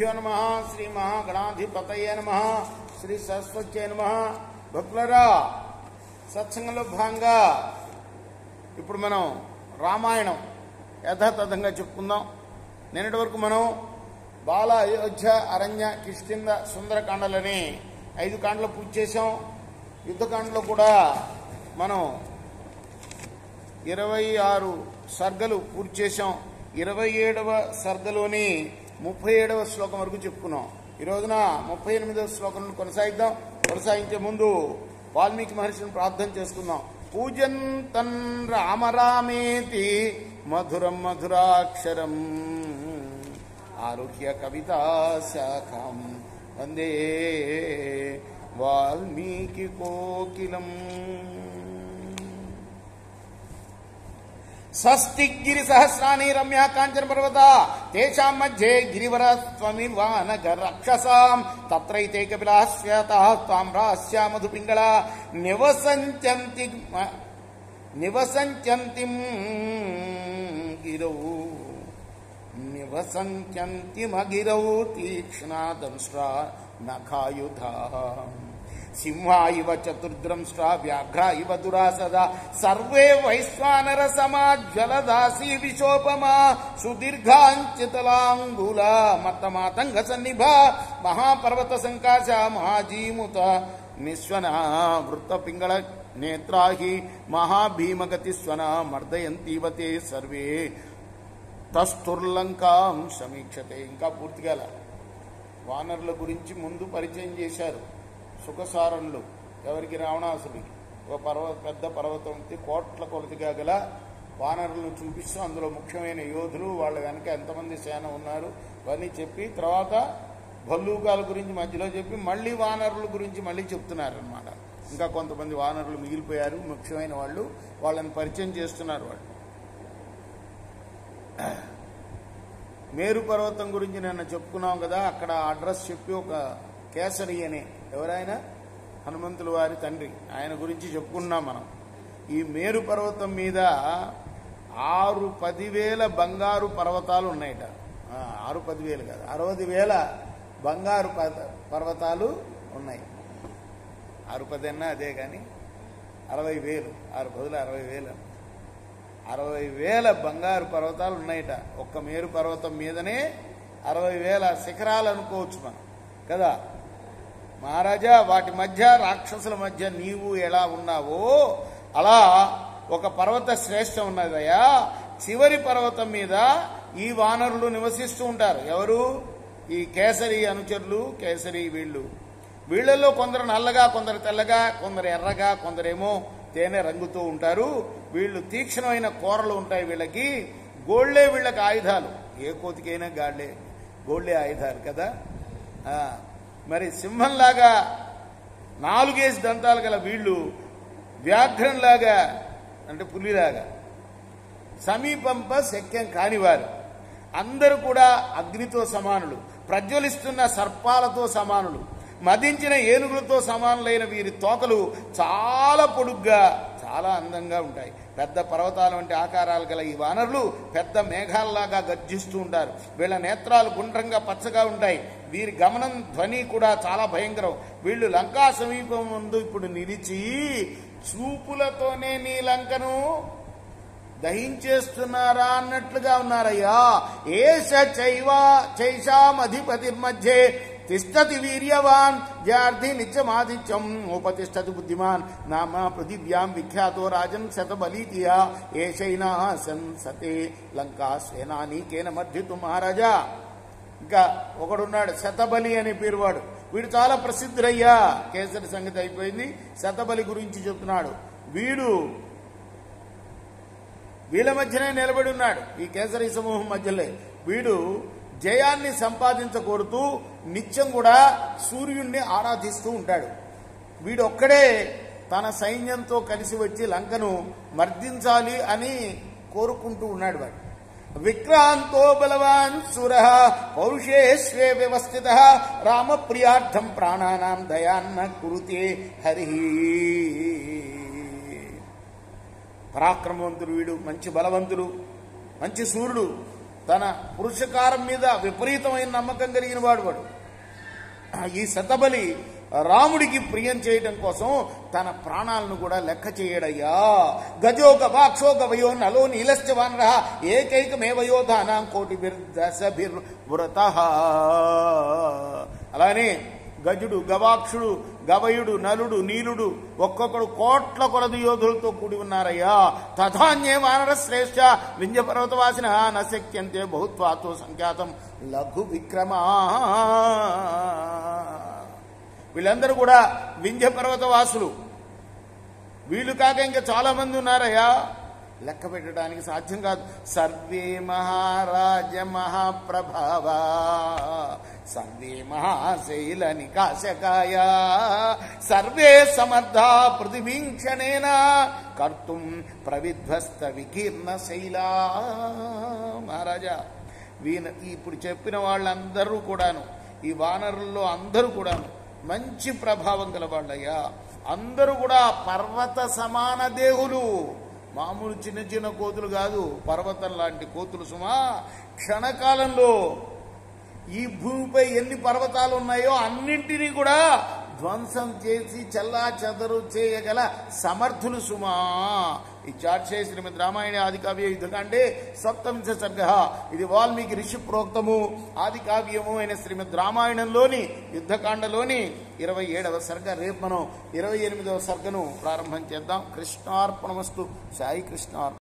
శ్రీగురుభ్యో నమః. శ్రీ మహాగణాధిపతయే నమః. శ్రీ సరస్వత్యై నమః. భక్తులరా, సత్సంగంలో భాగంగా ఇప్పుడు మనం రామాయణం యథాతథంగా చెప్పుకుందాం. నిన్నటి వరకు మనం బాల, అయోధ్య, అరణ్య, కిష్కింధ, సుందరకాండలని 5 కాండలు పూర్తి చేసాం. యుద్ధకాండలో కూడా మనం 26 సర్గలు పూర్తి చేసాం. 27వ సర్గలోని 37వ శ్లోకం వరకు చెప్పుకున్నాం. ఈ రోజున 38వ శ్లోకం కొనసాగిద్దాం. కొనసాగించే ముందు వాల్మీకి మహర్షిని ప్రార్థన చేసుకుందాం. పూజంతన్ రామ రామేతి మధురం మధురాక్షరం ఆరుహ్య కవితా శాఖం వందే వాల్మీకి కోకిలం. స్వస్తిగిరి సహస్రాణి రమ్య కాంచన పర్వత తేషాం మధ్యే గిరివరస్వమిర్వానగ రక్షసాం తత్రైతే కపిలాః శ్వేతాః త్వాం రాస్య మధుపింగళ నివసంత్యంతిం గిరౌ నివసంత్యంతిమగిరౌ తీక్ష్ణాదంశ్రా నఖాయుధాః సింహా ఇవ చతుర్ద్రంష్ట్రా వ్యాఘ్రా ఇవ దురాసదా సర్వే వైశ్వానర సమాజ్వలదాసీ విశోపమా సుదీర్ఘాంచితలాంగులా మత్తమాతంగ సన్నిభా మహాపర్వత సంకాశ మహాజీముత నిస్వన వృత్త పింగళ నేత్రాహి మహాభీమగతి స్వన మర్దయంతీవ తే సర్వే తస్తుర్లంకాం సమీక్షతే. ఇంకా పూర్తిగా వానరుల గురించి ముందు పరిచయం చేశారు. సుఖసారణులు ఎవరికి? రావణాసుడికి. ఒక పెద్ద పర్వతం కోట్ల కొలతిగా గల వానరులను చూపిస్తూ అందులో ముఖ్యమైన యోధులు, వాళ్ళ వెనక ఎంతమంది సేన ఉన్నారు ఇవన్నీ చెప్పి తర్వాత భల్లూకాల గురించి మధ్యలో చెప్పి మళ్ళీ వానరుల గురించి మళ్ళీ చెప్తున్నారనమాట. ఇంకా కొంతమంది వానరులు మిగిలిపోయారు ముఖ్యమైన వాళ్ళు, వాళ్ళని పరిచయం చేస్తున్నారు. వాళ్ళు మేరు పర్వతం గురించి నిన్న చెప్పుకున్నాం కదా. అక్కడ అడ్రస్ చెప్పి ఒక కేసరి అనే ఎవరైనా హనుమంతుల వారి తండ్రి, ఆయన గురించి చెప్పుకున్నాం మనం. ఈ మేరు పర్వతం మీద 6-10,000 బంగారు పర్వతాలు ఉన్నాయట. 6-10,000 కాదు, 60,000 బంగారు పర్వతాలు ఉన్నాయి. 6-10 అన్నా అదే కానీ 60,000, 6 బదులు 60,000, 60,000 బంగారు పర్వతాలు ఉన్నాయట. ఒక్క మేరు పర్వతం మీదనే 60,000 శిఖరాలు అనుకోవచ్చు మనం కదా. మహారాజా, వాటి మధ్య రాక్షసుల మధ్య నీవు ఎలా ఉన్నావో అలా ఒక పర్వత శ్రేష్టం ఉన్నదయ్యా. చివరి పర్వతం మీద ఈ వానరులు నివసిస్తూ ఉంటారు. ఎవరు? ఈ కేసరి అనుచరులు, కేసరి వీళ్ళల్లో కొందరు నల్లగా, కొందరు తెల్లగా, కొందరు ఎర్రగా, కొందరేమో తేనె రంగుతూ ఉంటారు. వీళ్ళు తీక్షణమైన కూరలు ఉంటాయి వీళ్ళకి. గోళ్లే వీళ్ళకి ఆయుధాలు. ఏ కోతికైనా గోళ్లే ఆయుధాలు కదా. మరి సింహంలాగా 4 దంతాలు గల వీళ్ళు వ్యాఘ్రంలాగా అంటే పులిలాగా సమీపంప శక్యం కానివారు. అందరూ కూడా అగ్నితో సమానులు, ప్రజ్వలిస్తున్న సర్పాలతో సమానులు, మదించిన ఏనుగులతో సమానులైన వీరి తోకలు చాలా పొడుగ్గా చాలా అందంగా ఉంటాయి. పెద్ద పర్వతాల వంటి ఆకారాలు గల ఈ వానరులు పెద్ద మేఘాల్లాగా గర్జిస్తూ ఉంటారు. వీళ్ళ నేత్రాలు గుండ్రంగా పచ్చగా ఉంటాయి. వీరి గమనం ధ్వని కూడా చాలా భయంకరం. వీళ్ళు లంకా సమీపం ముందు ఇప్పుడు నిలిచి చూపులతోనే నీ లంకను దహించేస్తున్నారా అన్నట్లుగా ఉన్నారయ్యా. ఏష చైషామధిపతిర్మధ్యే తిష్టతి వీర్యవాన్ జార్థి నిత్యమాదిత్యం ఉపతిష్టతి బుద్ధిమాన్ నామ పృథివ్యాం విఖ్యాతో రాజన్ శతబలీతియా ఏషైనా సంసతే లంకా సేనానీకేన మర్ధితు. మహారాజా, ఇంకా ఒకడున్నాడు శతబలి అనే పేరు వాడు. వీడు చాలా ప్రసిద్ధుడయ్యా. కేసరి సంగతి అయిపోయింది. శతబలి గురించి చెప్తున్నాడు. వీళ్ళ మధ్యనే నిలబడి ఉన్నాడు. ఈ కేసరి సమూహం మధ్యలో వీడు జయాన్ని సంపాదించకూడుతూ నిత్యం కూడా సూర్యుణ్ణి ఆరాధిస్తూ ఉంటాడు. వీడొక్కడే తన సైన్యంతో కలిసి వచ్చి లంకను మర్దించాలి అని కోరుకుంటూ ఉన్నాడు. వాడు విక్రాంతో బలవాన్ సురః పౌరుషేష్వే వ్యవస్థితః రామప్రియార్థం ప్రాణానాం దయాన్న కురుతే హరి. పరాక్రమవంతుడు వీడు, మంచి బలవంతుడు, మంచి సూర్యుడు. తన పురుషకారం మీద విపరీతమైన నమ్మకం కలిగిన వాడు. ఈ శతబలి రాముడికి ప్రియం చేయడం కోసం తన ప్రాణాలను కూడా లెక్క చేయడయ్యా. గజో గవాక్షో గవయో నలో నీలశ్చ వానర ఏకైకమేవయోధానాం కోటిభిర్దశభిర్వృతః. అలానే గజుడు, గవాక్షుడు, గవయుడు, నలుడు, నీలుడు ఒక్కొక్కడు కోట్ల కొలది యోధులతో కూడి ఉన్నారయ్యా. తథాన్యే వానర శ్రేష్ఠ వింధ్య పర్వతవాసిన నశక్యంతే బహుత్వాతో సంఖ్యాతం లఘు విక్రమా. వీళ్ళందరూ కూడా వింధ్య పర్వతవాసులు. వీళ్ళు కాక ఇంకా చాలా మంది ఉన్నారయ్యా, లెక్క పెట్టడానికి సాధ్యం కాదు. సర్వే మహారాజ మహాప్రభావ సర్వే మహాశైల నికాశకాయ సర్వే సమర్థా పృథివీక్షణేన కర్తుం ప్రవిధ్వస్త వికీర్ణ శైలా. మహారాజా, ఇప్పుడు చెప్పిన వాళ్ళందరూ కూడాను, ఈ వానరుల్లో అందరూ కూడాను మంచి ప్రభావం గలవాళ్ళయ్యా. అందరూ కూడా పర్వత సమాన దేహులు, మామూలు చిన్న చిన్న కోతులు కాదు, పర్వతం లాంటి కోతులు సుమా. క్షణకాలంలో ఈ భూమిపై ఎన్ని పర్వతాలు ఉన్నాయో అన్నింటినీ కూడా ధ్వంసం చేసి చల్లా చెదరు చేయగల సమర్థులు సుమా. ఈ చార్చే శ్రీమద్ రామాయణ ఆదికావ్య యుద్ధకాండే సప్తమింశ సర్గ. ఇది వాల్మీకి ఋషి ప్రోక్తము ఆదికావ్యము అయిన శ్రీమద్ రామాయణంలోని యుద్ధకాండలోని 27వ సర్గ. రేపు మనం 28వ సర్గను ప్రారంభం చేద్దాం. కృష్ణార్పణమస్తు. సాయి కృష్ణ.